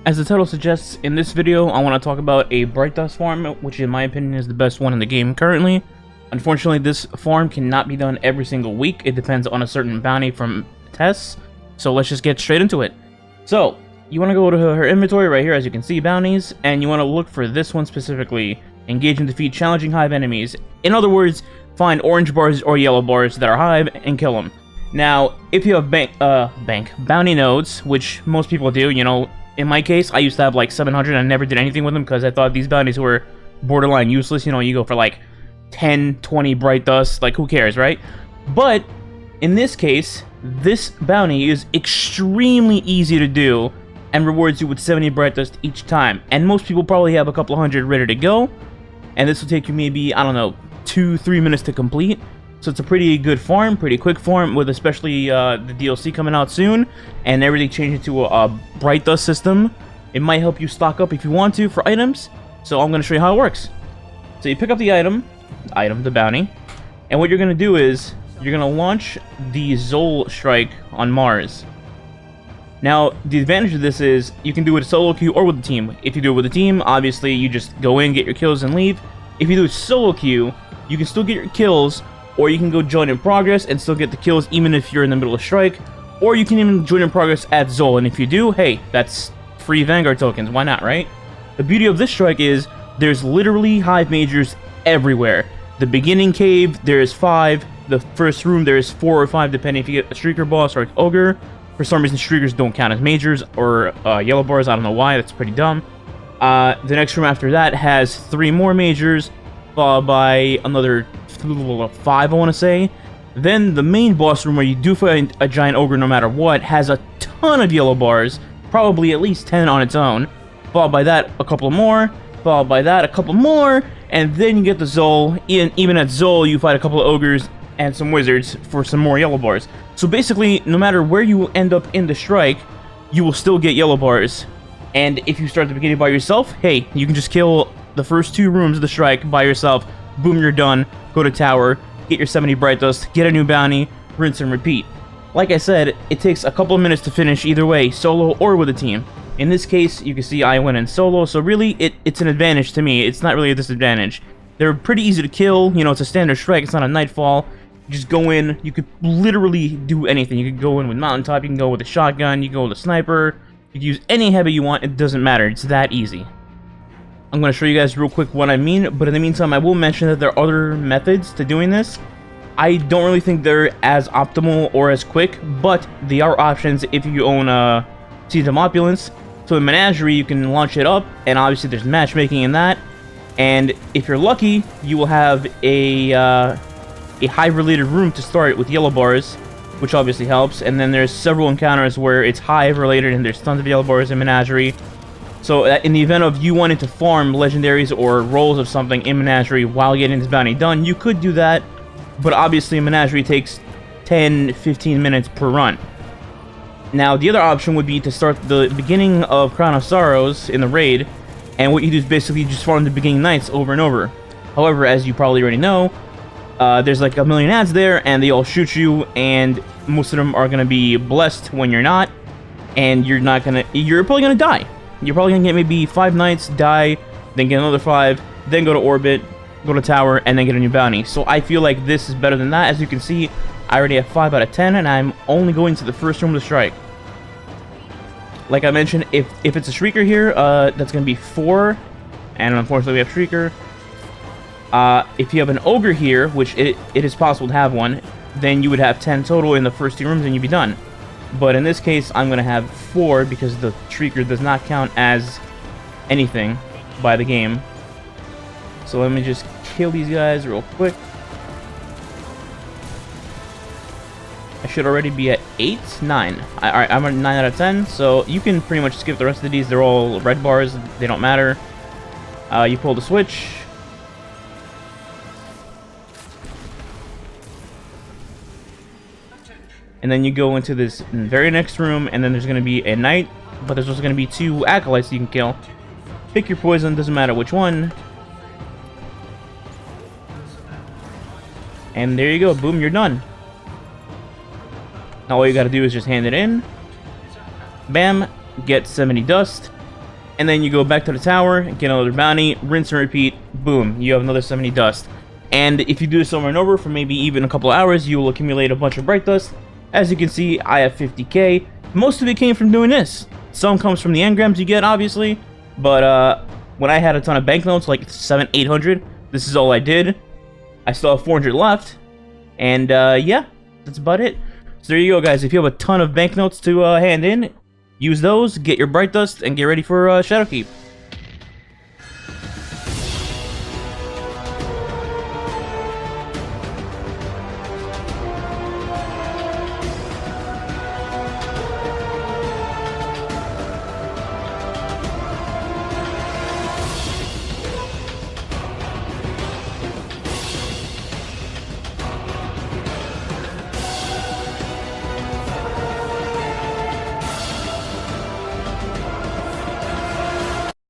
As the title suggests, in this video I want to talk about a Bright Dust farm, which in my opinion is the best one in the game currently. Unfortunately, this farm cannot be done every single week. It depends on a certain bounty from tests, so let's just get straight into it. So, you want to go to her inventory right here, as you can see, bounties, and you want to look for this one specifically. Engage and defeat challenging hive enemies. In other words, find orange bars or yellow bars that are hive and kill them. Now, if you have bounty nodes, which most people do, you know, in my case, I used to have like 700 and I never did anything with them because I thought these bounties were borderline useless. You know, you go for like 10, 20 bright dust, like who cares, right? But in this case, this bounty is extremely easy to do and rewards you with 70 bright dust each time. And most people probably have a couple hundred ready to go. And this will take you maybe, I don't know, 2-3 minutes to complete. So it's a pretty good farm, pretty quick farm, with especially the DLC coming out soon, and everything changing to a Bright Dust system. It might help you stock up if you want to for items, so I'm going to show you how it works. So you pick up the item, the bounty, and what you're going to do is, you're going to launch the Zol strike on Mars. Now, the advantage of this is, you can do it solo queue or with the team. If you do it with the team, obviously you just go in, get your kills, and leave. If you do a solo queue, you can still get your kills, or you can go join in progress and still get the kills even if you're in the middle of strike, or you can even join in progress at Zol, and if you do, hey, that's free Vanguard tokens, why not, right? The beauty of this strike is, there's literally hive majors everywhere. The beginning cave, there's 5, the first room, there's 4 or 5, depending if you get a Streaker boss or an Ogre. For some reason, Streakers don't count as majors, or yellow bars, I don't know why, that's pretty dumb. The next room after that has 3 more majors, followed by another 5, I want to say. Then the main boss room, where you do find a giant ogre no matter what, has a ton of yellow bars, probably at least 10 on its own. Followed by that, a couple more. Followed by that, a couple more. And then you get the Zol. Even at Zol, you fight a couple of ogres and some wizards for some more yellow bars. So basically, no matter where you end up in the strike, you will still get yellow bars. And if you start at the beginning by yourself, hey, you can just kill the first 2 rooms of the strike by yourself. Boom, you're done. Go to tower, get your 70 bright dust, get a new bounty, rinse and repeat. Like I said, it takes a couple of minutes to finish either way, solo or with a team. In this case, you can see I went in solo, so really, it's an advantage to me. It's not really a disadvantage. They're pretty easy to kill, you know, it's a standard strike, it's not a nightfall. You just go in, you could literally do anything. You could go in with mountaintop, you can go with a shotgun, you can go with a sniper, you can use any heavy you want, it doesn't matter, it's that easy. I'm going to show you guys real quick what I mean, but in the meantime, I will mention that there are other methods to doing this. I don't really think they're as optimal or as quick, but they are options if you own Seeds of Opulence. So in Menagerie, you can launch it up, and obviously there's matchmaking in that. And if you're lucky, you will have a hive-related room to start with yellow bars, which obviously helps. And then there's several encounters where it's hive-related, and there's tons of yellow bars in Menagerie. So in the event of you wanting to farm legendaries or rolls of something in Menagerie while getting this bounty done, you could do that, but obviously Menagerie takes 10-15 minutes per run. Now, the other option would be to start the beginning of Crown of Sorrows in the raid, and what you do is basically just farm the beginning knights over and over. However, as you probably already know, there's like a million ads there, and they all shoot you, and most of them are going to be blessed when you're not, and you're probably going to die. You're probably going to get maybe 5 knights, die, then get another 5, then go to orbit, go to tower, and then get a new bounty. So I feel like this is better than that. As you can see, I already have 5 out of 10, and I'm only going to the first room of the strike. Like I mentioned, if it's a Shrieker here, that's going to be 4, and unfortunately we have Shrieker. If you have an Ogre here, which it is possible to have one, then you would have 10 total in the first 2 rooms, and you'd be done. But in this case, I'm going to have 4 because the Shrieker does not count as anything by the game. So let me just kill these guys real quick. I should already be at 8, 9. Alright, I'm at 9 out of 10, so you can pretty much skip the rest of these. They're all red bars, they don't matter. You pull the switch. And then you go into this very next room, and then there's going to be a knight, but there's also going to be 2 acolytes you can kill. Pick your poison, doesn't matter which one. And there you go, boom, you're done. Now all you gotta do is just hand it in. Bam, get 70 dust. and then you go back to the tower, get another bounty, rinse and repeat, boom, you have another 70 dust. And if you do this over and over for maybe even a couple hours, you will accumulate a bunch of bright dust. As you can see, I have 50k. Most of it came from doing this. Some comes from the engrams you get, obviously, but when I had a ton of banknotes, like 800, this is all I did. I still have 400 left, and yeah, that's about it. So there you go, guys. If you have a ton of banknotes to hand in, use those, get your bright dust, and get ready for Shadowkeep.